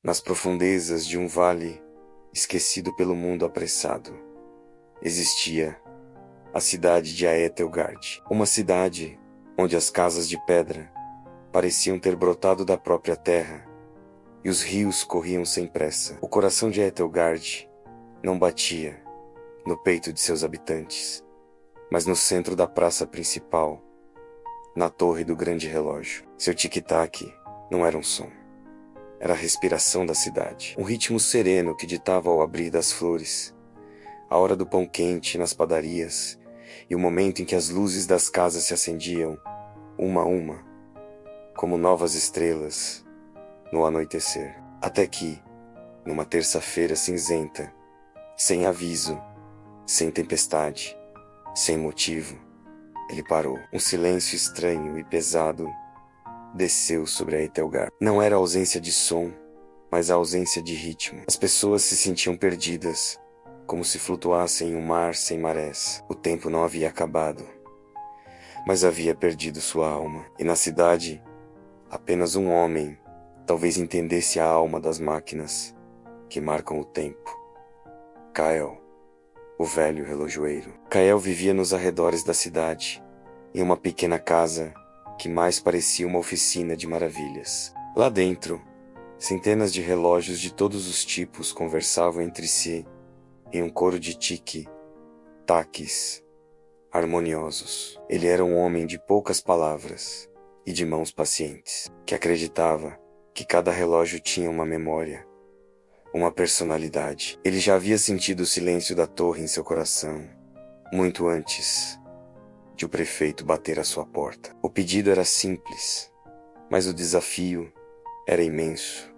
Nas profundezas de um vale esquecido pelo mundo apressado, existia a cidade de Aethelgard, uma cidade onde as casas de pedra pareciam ter brotado da própria terra e os rios corriam sem pressa. O coração de Aethelgard não batia no peito de seus habitantes, mas no centro da praça principal, na torre do grande relógio. Seu tic-tac não era um som. Era a respiração da cidade. Um ritmo sereno que ditava ao abrir das flores, a hora do pão quente nas padarias e o momento em que as luzes das casas se acendiam, uma a uma, como novas estrelas no anoitecer. Até que, numa terça-feira cinzenta, sem aviso, sem tempestade, sem motivo, ele parou. Um silêncio estranho e pesado desceu sobre Aethelgard. Não era a ausência de som, mas a ausência de ritmo. As pessoas se sentiam perdidas, como se flutuassem em um mar sem marés. O tempo não havia acabado, mas havia perdido sua alma. E na cidade, apenas um homem talvez entendesse a alma das máquinas que marcam o tempo. Kael, o velho relojoeiro. Kael vivia nos arredores da cidade, em uma pequena casa que mais parecia uma oficina de maravilhas. Lá dentro, centenas de relógios de todos os tipos conversavam entre si em um coro de tic-tacs harmoniosos. Ele era um homem de poucas palavras e de mãos pacientes, que acreditava que cada relógio tinha uma memória, uma personalidade. Ele já havia sentido o silêncio da torre em seu coração, muito antes de o prefeito bater à sua porta. O pedido era simples, mas o desafio era imenso.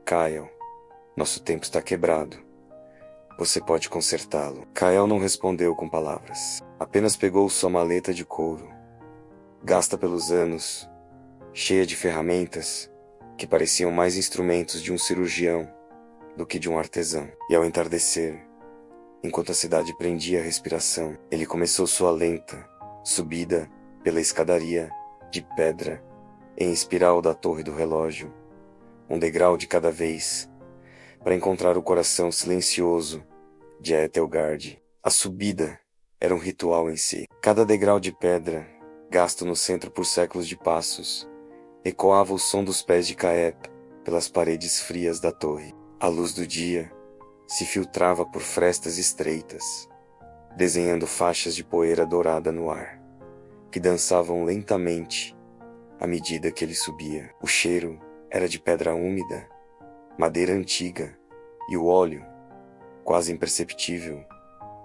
Kael, nosso tempo está quebrado. Você pode consertá-lo. Kael não respondeu com palavras. Apenas pegou sua maleta de couro, gasta pelos anos, cheia de ferramentas que pareciam mais instrumentos de um cirurgião do que de um artesão. E ao entardecer, enquanto a cidade prendia a respiração, ele começou sua lenta subida pela escadaria de pedra em espiral da torre do relógio, um degrau de cada vez, para encontrar o coração silencioso de Aethelgard. A subida era um ritual em si. Cada degrau de pedra, gasto no centro por séculos de passos, ecoava o som dos pés de Caep pelas paredes frias da torre. A luz do dia se filtrava por frestas estreitas, desenhando faixas de poeira dourada no ar, que dançavam lentamente à medida que ele subia. O cheiro era de pedra úmida, madeira antiga e o óleo, quase imperceptível,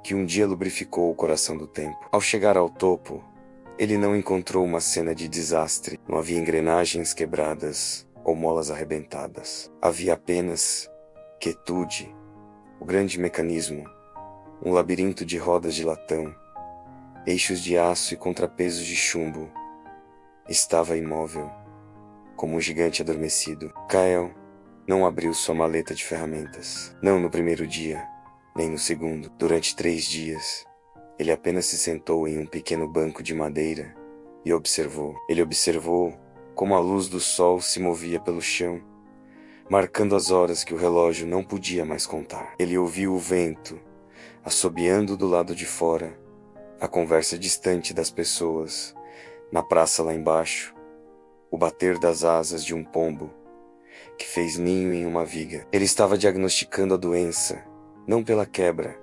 que um dia lubrificou o coração do tempo. Ao chegar ao topo, ele não encontrou uma cena de desastre. Não havia engrenagens quebradas ou molas arrebentadas. Havia apenas quietude, o grande mecanismo, um labirinto de rodas de latão, eixos de aço e contrapesos de chumbo. Estava imóvel, como um gigante adormecido. Kael não abriu sua maleta de ferramentas. Não no primeiro dia, nem no segundo. Durante 3 dias, ele apenas se sentou em um pequeno banco de madeira e observou. Ele observou como a luz do sol se movia pelo chão, marcando as horas que o relógio não podia mais contar. Ele ouviu o vento assobiando do lado de fora, a conversa distante das pessoas, na praça lá embaixo, o bater das asas de um pombo que fez ninho em uma viga. Ele estava diagnosticando a doença, não pela quebra,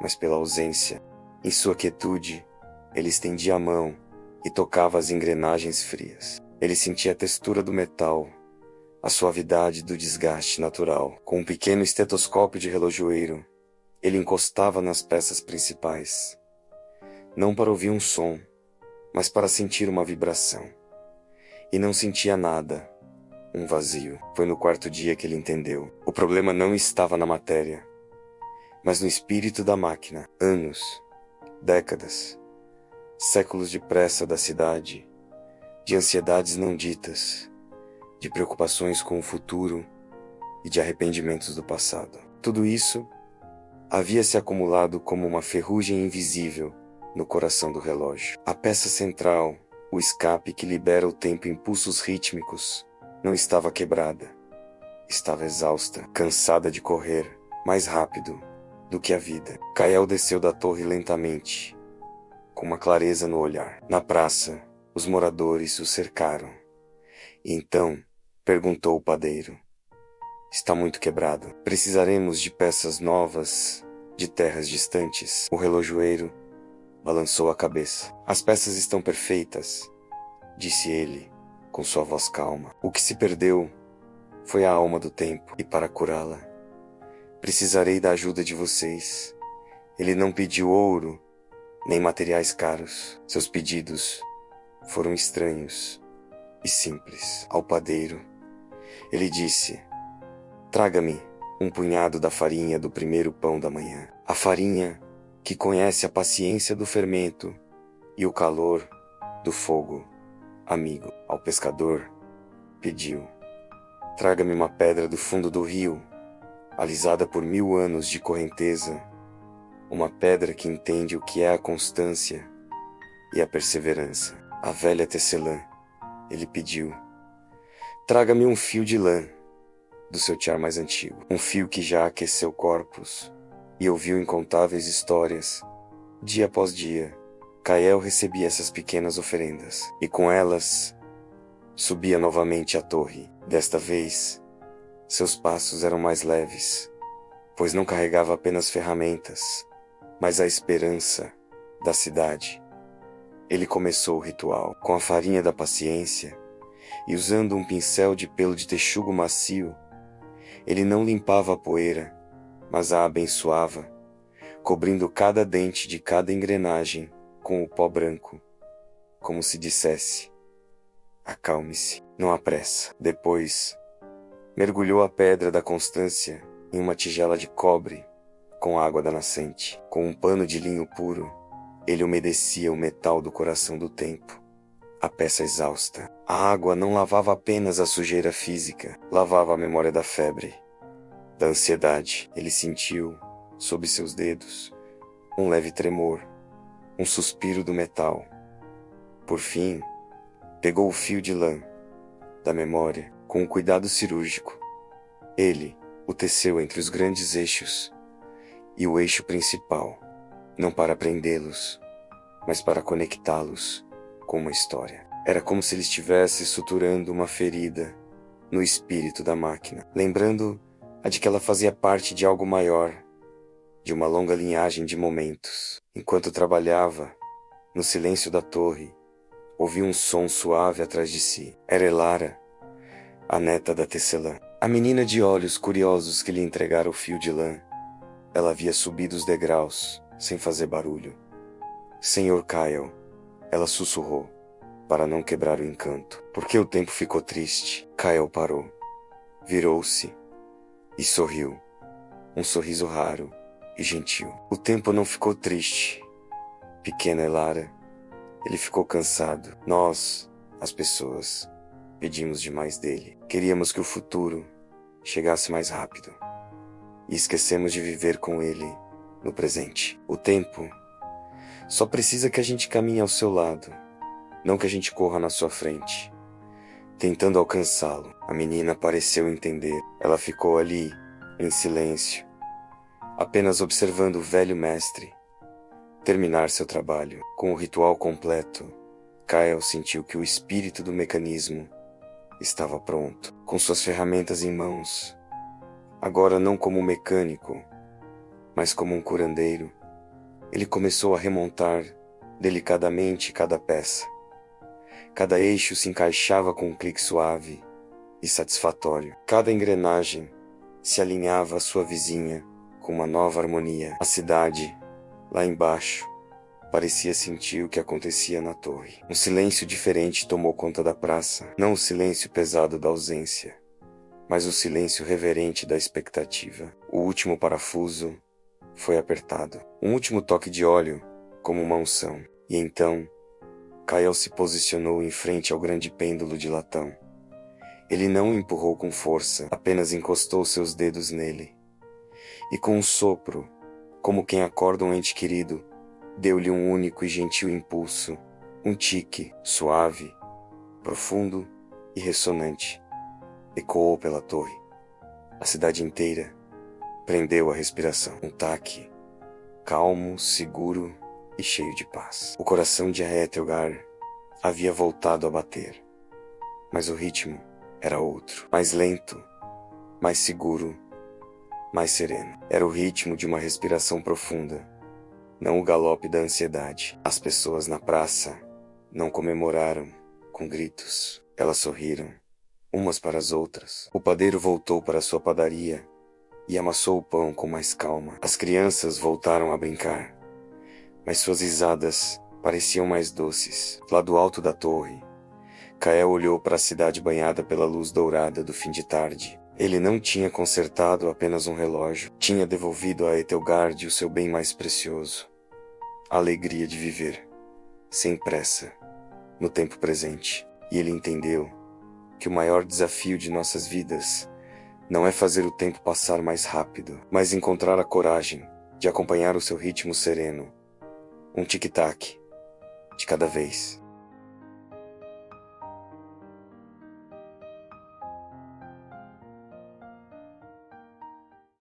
mas pela ausência. Em sua quietude, ele estendia a mão e tocava as engrenagens frias. Ele sentia a textura do metal, a suavidade do desgaste natural. Com um pequeno estetoscópio de relojoeiro, ele encostava nas peças principais, não para ouvir um som, mas para sentir uma vibração. E não sentia nada, um vazio. Foi no 4º dia que ele entendeu. O problema não estava na matéria, mas no espírito da máquina. Anos, décadas, séculos de pressa da cidade, de ansiedades não ditas, de preocupações com o futuro e de arrependimentos do passado. Tudo isso havia se acumulado como uma ferrugem invisível no coração do relógio. A peça central, o escape que libera o tempo em pulsos rítmicos, não estava quebrada. estava exausta, cansada de correr mais rápido do que a vida. Kael desceu da torre lentamente, com uma clareza no olhar. Na praça, os moradores o cercaram. E então, perguntou o padeiro: está muito quebrado. Precisaremos de peças novas, de terras distantes. O relojoeiro balançou a cabeça. As peças estão perfeitas, disse ele, com sua voz calma. O que se perdeu foi a alma do tempo, e para curá-la, precisarei da ajuda de vocês. Ele não pediu ouro, nem materiais caros. Seus pedidos foram estranhos e simples. Ao padeiro, ele disse: traga-me um punhado da farinha do primeiro pão da manhã. A farinha que conhece a paciência do fermento e o calor do fogo amigo. Ao pescador, pediu: traga-me uma pedra do fundo do rio, alisada por 1000 anos de correnteza, uma pedra que entende o que é a constância e a perseverança. A velha tecelã, ele pediu: traga-me um fio de lã do seu tiar mais antigo, um fio que já aqueceu corpos e ouviu incontáveis histórias. Dia após dia, Kael recebia essas pequenas oferendas, e com elas subia novamente à torre. Desta vez, seus passos eram mais leves, pois não carregava apenas ferramentas, mas a esperança da cidade. Ele começou o ritual com a farinha da paciência, e usando um pincel de pelo de texugo macio, ele não limpava a poeira, mas a abençoava, cobrindo cada dente de cada engrenagem com o pó branco, como se dissesse: acalme-se, não há pressa. Depois, mergulhou a pedra da constância em uma tigela de cobre com água da nascente. Com um pano de linho puro, ele umedecia o metal do coração do tempo, a peça exausta. A água não lavava apenas a sujeira física, lavava a memória da febre, da ansiedade. Ele sentiu, sob seus dedos, um leve tremor, um suspiro do metal. Por fim, pegou o fio de lã da memória com um cuidado cirúrgico. Ele o teceu entre os grandes eixos e o eixo principal, não para prendê-los, mas para conectá-los com uma história. Era como se ele estivesse suturando uma ferida no espírito da máquina, lembrando a de que ela fazia parte de algo maior, de uma longa linhagem de momentos. Enquanto trabalhava, no silêncio da torre, ouviu um som suave atrás de si. Era Elara, a neta da tecelã, a menina de olhos curiosos que lhe entregara o fio de lã. Ela havia subido os degraus, sem fazer barulho. Senhor Kael, ela sussurrou, para não quebrar o encanto. Porque o tempo ficou triste. Kael parou, virou-se e sorriu. Um sorriso raro e gentil. O tempo não ficou triste, pequena Elara. Ele ficou cansado. Nós, as pessoas, pedimos demais dele. Queríamos que o futuro chegasse mais rápido. E esquecemos de viver com ele no presente. O tempo só precisa que a gente caminhe ao seu lado, não que a gente corra na sua frente, tentando alcançá-lo. A menina pareceu entender. Ela ficou ali, em silêncio, apenas observando o velho mestre terminar seu trabalho. Com o ritual completo, Kael sentiu que o espírito do mecanismo estava pronto, com suas ferramentas em mãos. Agora não como um mecânico, mas como um curandeiro, ele começou a remontar delicadamente cada peça. Cada eixo se encaixava com um clique suave e satisfatório. Cada engrenagem se alinhava à sua vizinha com uma nova harmonia. A cidade, lá embaixo, parecia sentir o que acontecia na torre. Um silêncio diferente tomou conta da praça. Não o silêncio pesado da ausência, mas o silêncio reverente da expectativa. O último parafuso foi apertado. Um último toque de óleo, como uma unção. E então, Kael se posicionou em frente ao grande pêndulo de latão. Ele não o empurrou com força, apenas encostou seus dedos nele. E com um sopro, como quem acorda um ente querido, deu-lhe um único e gentil impulso, um tique, suave, profundo e ressonante. Ecoou pela torre. A cidade inteira prendeu a respiração. Um taque calmo, seguro e cheio de paz. O coração de Aethelgar havia voltado a bater, mas o ritmo era outro, mais lento, mais seguro, mais sereno. Era o ritmo de uma respiração profunda, não o galope da ansiedade. As pessoas na praça não comemoraram com gritos. Elas sorriram, umas para as outras. O padeiro voltou para sua padaria e amassou o pão com mais calma. As crianças voltaram a brincar, mas suas risadas pareciam mais doces. Lá do alto da torre, Kael olhou para a cidade banhada pela luz dourada do fim de tarde. Ele não tinha consertado apenas um relógio, tinha devolvido a Etelgard o seu bem mais precioso, a alegria de viver, sem pressa, no tempo presente. E ele entendeu que o maior desafio de nossas vidas não é fazer o tempo passar mais rápido, mas encontrar a coragem de acompanhar o seu ritmo sereno, um tic-tac de cada vez.